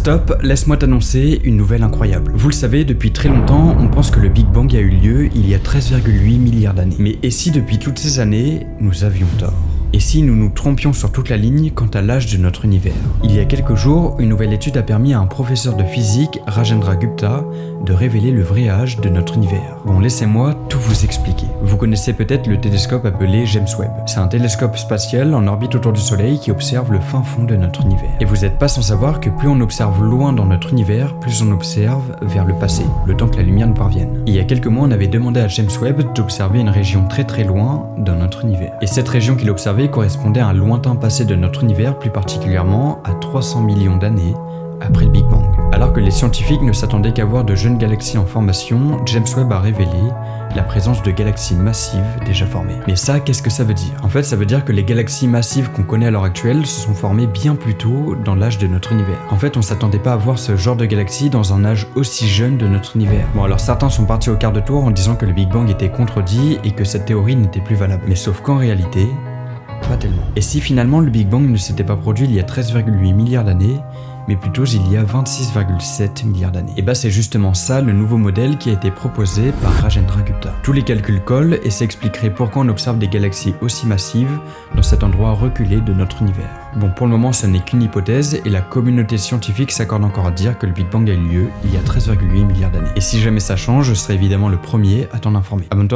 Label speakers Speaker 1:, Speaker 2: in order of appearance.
Speaker 1: Stop, laisse-moi t'annoncer une nouvelle incroyable. Vous le savez, depuis très longtemps, on pense que le Big Bang a eu lieu il y a 13,8 milliards d'années. Mais et si depuis toutes ces années, nous avions tort ? Et si nous nous trompions sur toute la ligne quant à l'âge de notre univers ? Il y a quelques jours, une nouvelle étude a permis à un professeur de physique, Rajendra Gupta, de révéler le vrai âge de notre univers. Bon, laissez-moi tout vous expliquer. Vous connaissez peut-être le télescope appelé James Webb. C'est un télescope spatial en orbite autour du Soleil qui observe le fin fond de notre univers. Et vous n'êtes pas sans savoir que plus on observe loin dans notre univers, plus on observe vers le passé, le temps que la lumière nous parvienne. Il y a quelques mois, on avait demandé à James Webb d'observer une région très très loin dans notre univers. Et cette région qu'il observait correspondait à un lointain passé de notre univers, plus particulièrement à 300 millions d'années après le Big Bang. Alors que les scientifiques ne s'attendaient qu'à voir de jeunes galaxies en formation, James Webb a révélé la présence de galaxies massives déjà formées. Mais ça, qu'est-ce que ça veut dire ? En fait, ça veut dire que les galaxies massives qu'on connaît à l'heure actuelle se sont formées bien plus tôt dans l'âge de notre univers. En fait, on s'attendait pas à voir ce genre de galaxies dans un âge aussi jeune de notre univers. Bon, alors certains sont partis au quart de tour en disant que le Big Bang était contredit et que cette théorie n'était plus valable. Mais sauf qu'en réalité, pas tellement. Et si finalement le Big Bang ne s'était pas produit il y a 13,8 milliards d'années, mais plutôt il y a 26,7 milliards d'années. Et bah c'est justement ça le nouveau modèle qui a été proposé par Rajendra Gupta. Tous les calculs collent et ça expliquerait pourquoi on observe des galaxies aussi massives dans cet endroit reculé de notre univers. Bon, pour le moment ce n'est qu'une hypothèse et la communauté scientifique s'accorde encore à dire que le Big Bang a eu lieu il y a 13,8 milliards d'années. Et si jamais ça change, je serai évidemment le premier à t'en informer. Abonne-toi.